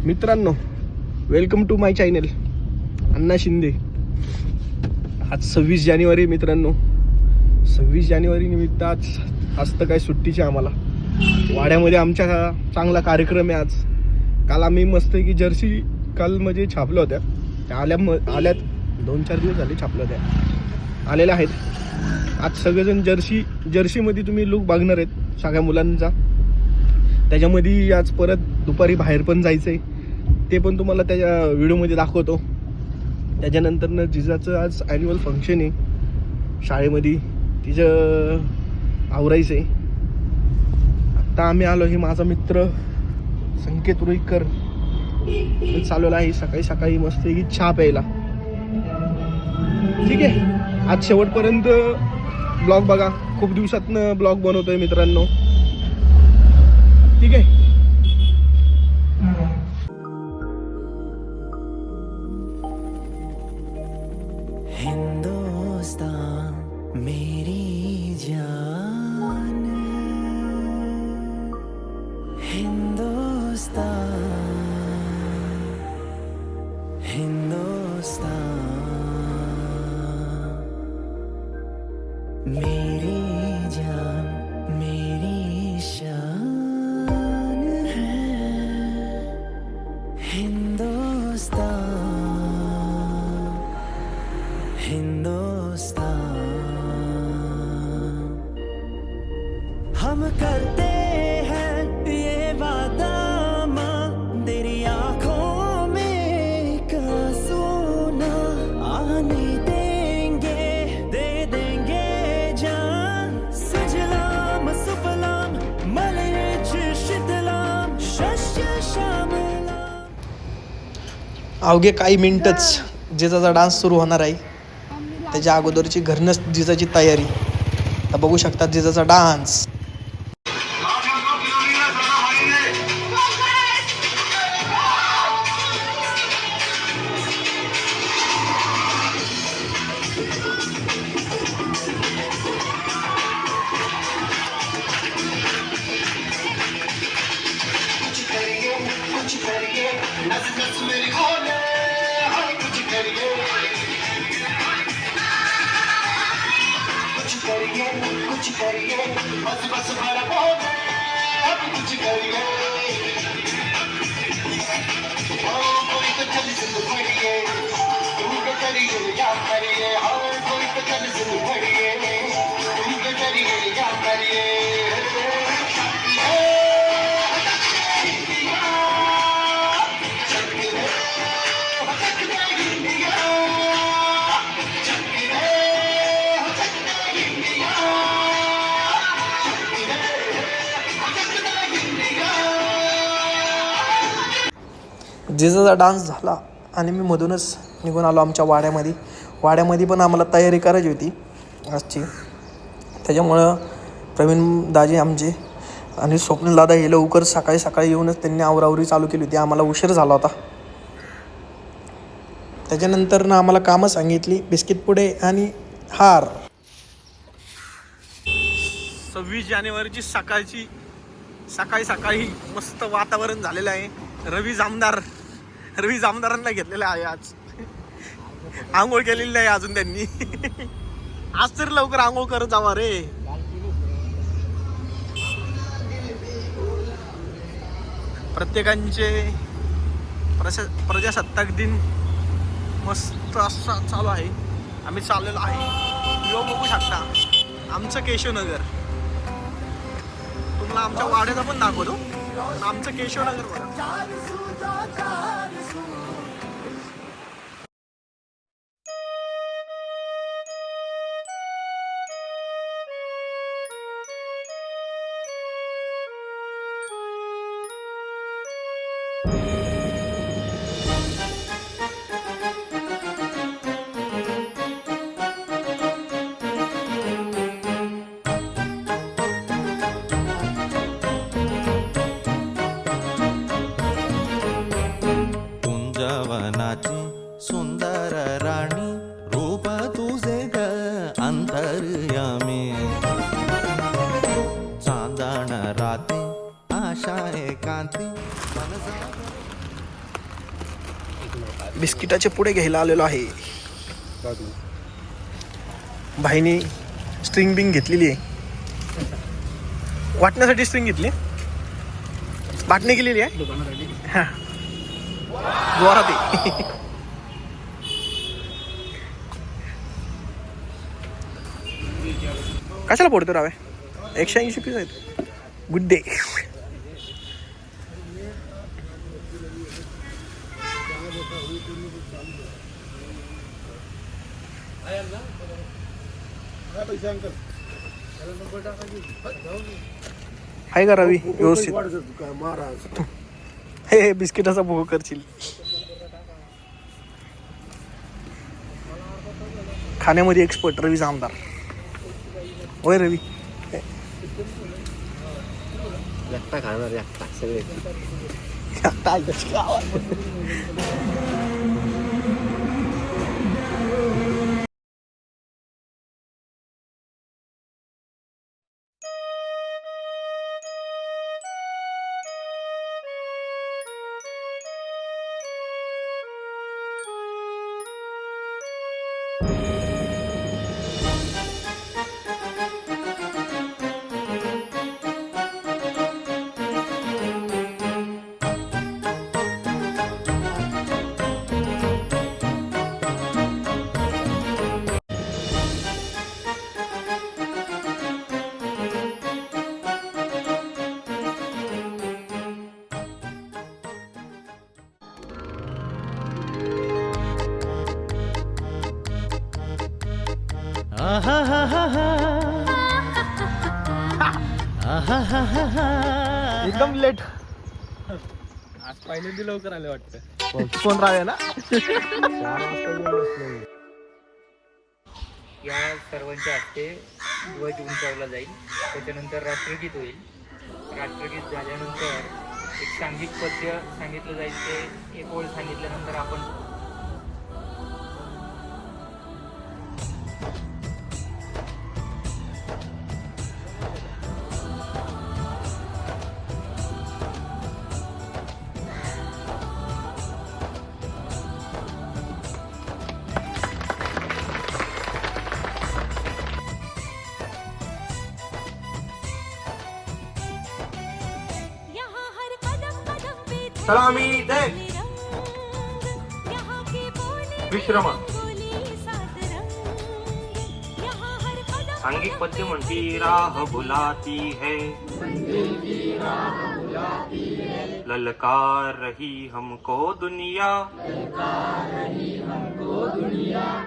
मित्रांनो, welcome to my channel अण्णा शिंदे. आज 26 जानेवारी मित्रांनो. 26 जानेवारी निमित्त आज तर काय सुट्टीची आम्हाला वाड्यामध्ये आमच्या चांगला कार्यक्रम आहे आज. काल आम्ही मस्त की जर्सी काल म्हणजे छापल्या होत्या, त्या आल्यात 2-4 दिवस झाले छापल्या होत्या, आलेल्या आहेत. आज सगळेजण जर्सीमध्ये तुम्ही लुक बघणार आहेत सगळ्या मुलांचा. त्याच्यामध्ये आज परत दुपारी बाहेर पण जायचं आहे, ते पण तुम्हाला त्याच्या व्हिडिओमध्ये दाखवतो. त्याच्यानंतर जिजाचं आज ॲन्युअल फंक्शन आहे शाळेमध्ये, तिचं आवरायचं आहे. आत्ता आम्ही आलो, हे माझा मित्र संकेत रुईकर चालवला आहे सकाळी सकाळी मस्त की चहा प्यायला. ठीक आहे, आज शेवटपर्यंत ब्लॉग बघा. खूप दिवसातनं ब्लॉग बनवतोय मित्रांनो. ठीक आहे. हिंदुस्तान मेरी जान, हिंदुस्तान हिंदुस्तान मेरी जान मेरी शान है. हिंदुस्तान हिंदुस्तान हम करते हैं ये वादा मां, तेरी आंखों में का सोना आने देंगे, दे देंगे जान. सजलाम सुफलाम मलयज शीतलाम शस्य श्यामलाम. अवघे काही मिनिटच जिजाचा डान्स सुरू होणार आहे. त्याच्या अगोदरची घरनच जिजाची तयारी. तर बघू शकता जिजाचा डान्स. कुछ करिए बस बस भरा बोले, अब कुछ करिए. ओ कोई तो चल जिद पड़िए, तुम के करिए या करिए. और कोई तो चल जिद पड़िए, तुम के करिए या करिए. जिजाचा डान्स झाला आणि मी मधूनच निघून आलो आमच्या वाड्यामध्ये पण आम्हाला तयारी करायची होती आजची. त्याच्यामुळं प्रवीण दाजी आमचे आणि स्वप्नील दादा हे लवकर सकाळी येऊनच त्यांनी आवरावरी चालू केली होती. आम्हाला उशीर झाला होता. त्याच्यानंतर आम्हाला कामं सांगितली, बिस्किट पुडे आणि हार. 26 जानेवारीची सकाळी मस्त वातावरण झालेलं आहे. रवी जामदारांना घेतलेलं आहे. आज आंघोळ केलेली नाही अजून त्यांनी. आज तरी लवकर आंघोळ करत जावा रे. प्रत्येकांचे प्रजासत्ताक दिन मस्त असा चालू आहे. आम्ही चाललेलो आहे. व्हिडिओ बघू शकता आमचं केशवनगर. तुम्हाला आमच्या वाड्याचा पण दाखवतो. आमचं केशवनगर बघा. कुंजवनाची सुंदर राणी, रूप तुझे ग अंतर्यामी. चांदण राती आशा एकांती बिस्किटाचे पुढे घ्यायला आलेलो आहे. भाईनी स्ट्रिंग बिंग घेतलेली आहे. वाटण्यासाठी स्ट्रिंग घेतली, वाटणी केलेली आहे. हा जोरात आहे. कशाला पडतो रावे? 180 पीस आहेत. Good day. आहे का रवी व्यवस्थित? हे बिस्किटाचा भोग करशील. खाण्यामध्ये एक्सपर्ट रवीचा आमदार. होय रवी. एकटा खाणार, एकटा सगळे. एकदम लेट. आज पहिल्यांदा लवकर आले वाटतं. कोण रावे ना? या सर्वांच्या हस्ते ध्वज उंचावला जाईल. त्याच्यानंतर राष्ट्रगीत होईल. राष्ट्रगीत झाल्यानंतर एक सांघिक पद्य सांगितलं जाईल. ते एक ओळ सांगितल्यानंतर आपण सलामी दे. विश्रम. सांघिक पद्य म्हणती राह बुलाती है, ललकार रही हमको दुनिया,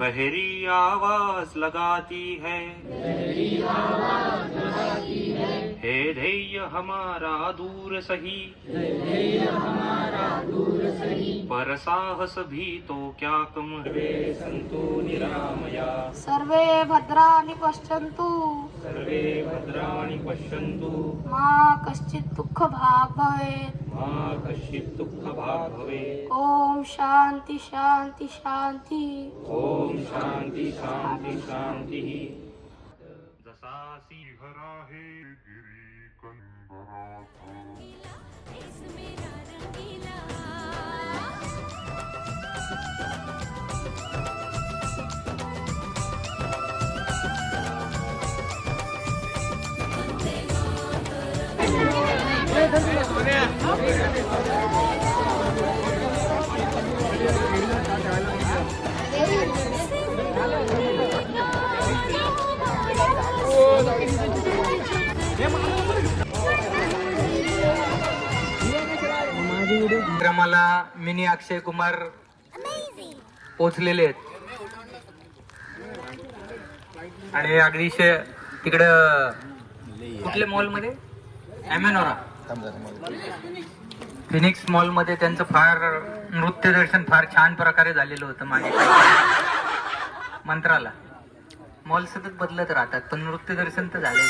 बहरी आवाज लगाती है, हे ध्येय हमारा दूर सही, पर साहस भी तो क्या कम रे संतो निरामया. सर्वे भद्राणि पश्यन्तु, सर्वे भद्राणि पश्यन्तु, मा कश्चित् दुःख भाग् भवेत्. मा कश्चित् दुःख भाग् भवेत्. ओम शांति शांति शांति. ओम शांती शांती शांती. जसा सिंहरा हे गिरी कंदराचा. क्रमाला मिनी अक्षय कुमार पोचलेले आहेत आणि अगदी तिकडं कुठल्या मॉल मध्ये ॲमेनोरा फिनिक्स मॉल मध्ये त्यांचं फार नृत्य दर्शन फार छान प्रकारे झालेलं होतं. मागे मंत्राला मॉल सतत बदलत राहतात पण नृत्य दर्शन तर झालंय.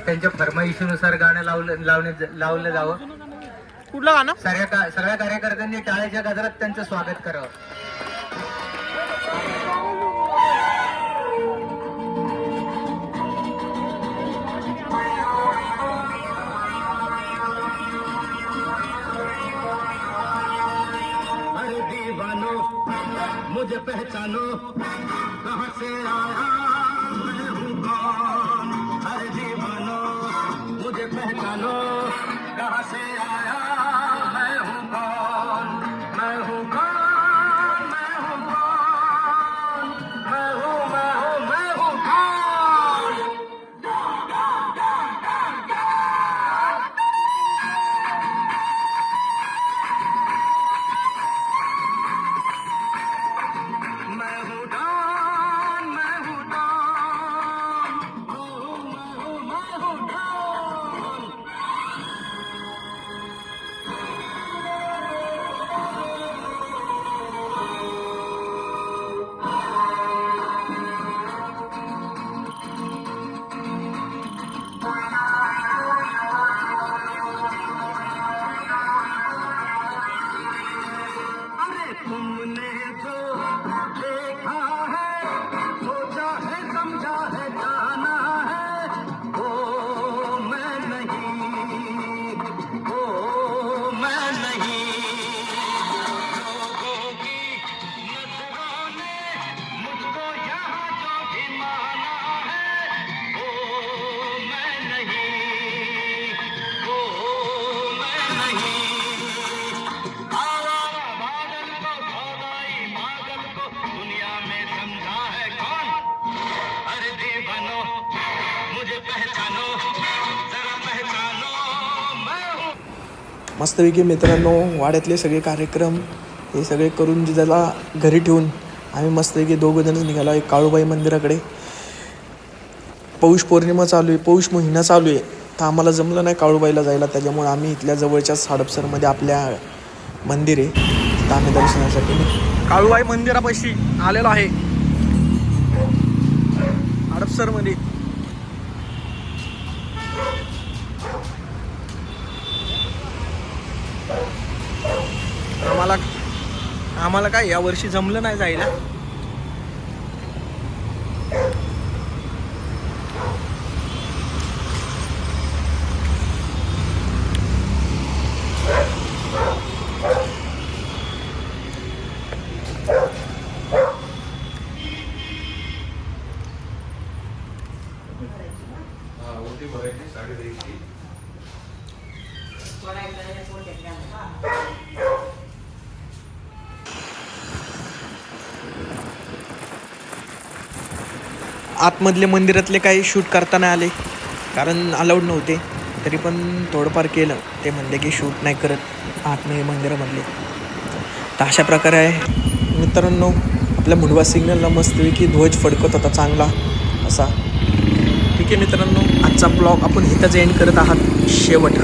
त्यांच्या फरमाईशीनुसार गाणं लावलं जावं. कुठलं गाणं? सगळ्या कार्यकर्त्यांनी टाळ्याच्या गजरात त्यांचं स्वागत करावं. पहचानो कहाँ से आया मैं हूँ कौन हर दीवानो मुझे पहचानो कहाँ से आया मैं हूँ कौन मैं हूँ कौन मैं हूँ कौन मैं हूँ कौन मैं हूँ डॉन मैं हूँ डॉन मैं हूँ डॉन अरे तुमने जो देखा है सोचा है समझा है जाना है वो मैं नहीं वो मैं नहीं लोगों की नजरों ने मुझको यहाँ जो भी माना है वो मैं नहीं वो मैं नहीं आवारा बादल को भौदाई पागल को दुनिया में समझा है कौन अरे दीवानो मुझे पहचानो जरा पहचानो मैं हूँ मस्तपैकी मित्रांनो वाड्यातले सगळे कार्यक्रम हे सगळे करून जिजाला घरी ठेवून आम्ही मस्तपैकी दोघंजणच निघालो आहे काळूबाई मंदिराकडे. पौष पौर्णिमा चालू आहे, पौष महिना चालू आहे, तर आम्हाला जमलं नाही काळूबाईला जायला. त्याच्यामुळे आम्ही इथल्या जवळच्याच हडपसरमध्ये आपल्या मंदिर आहे तिथं आम्ही दर्शनासाठी काळूबाई मंदिरापाशी आलेलो आहे हडपसरमध्ये. आम्हाला काय या वर्षी जमलं नाही जायला. आतमधले मंदिरातले काही शूट करता नाही आले कारण अलाउड नव्हते. तरी पण थोडंफार केलं. ते म्हणले की शूट नाही करत आतमध्ये मंदिरामधले. तर अशा प्रकारे आहे मित्रांनो आपल्या मुंडवा सिग्नलला मस्तपैकी ध्वज फडकत होता चांगला असा. ठीक आहे मित्रांनो आजचा ब्लॉग आपण इथंच एंड करत आहात शेवट.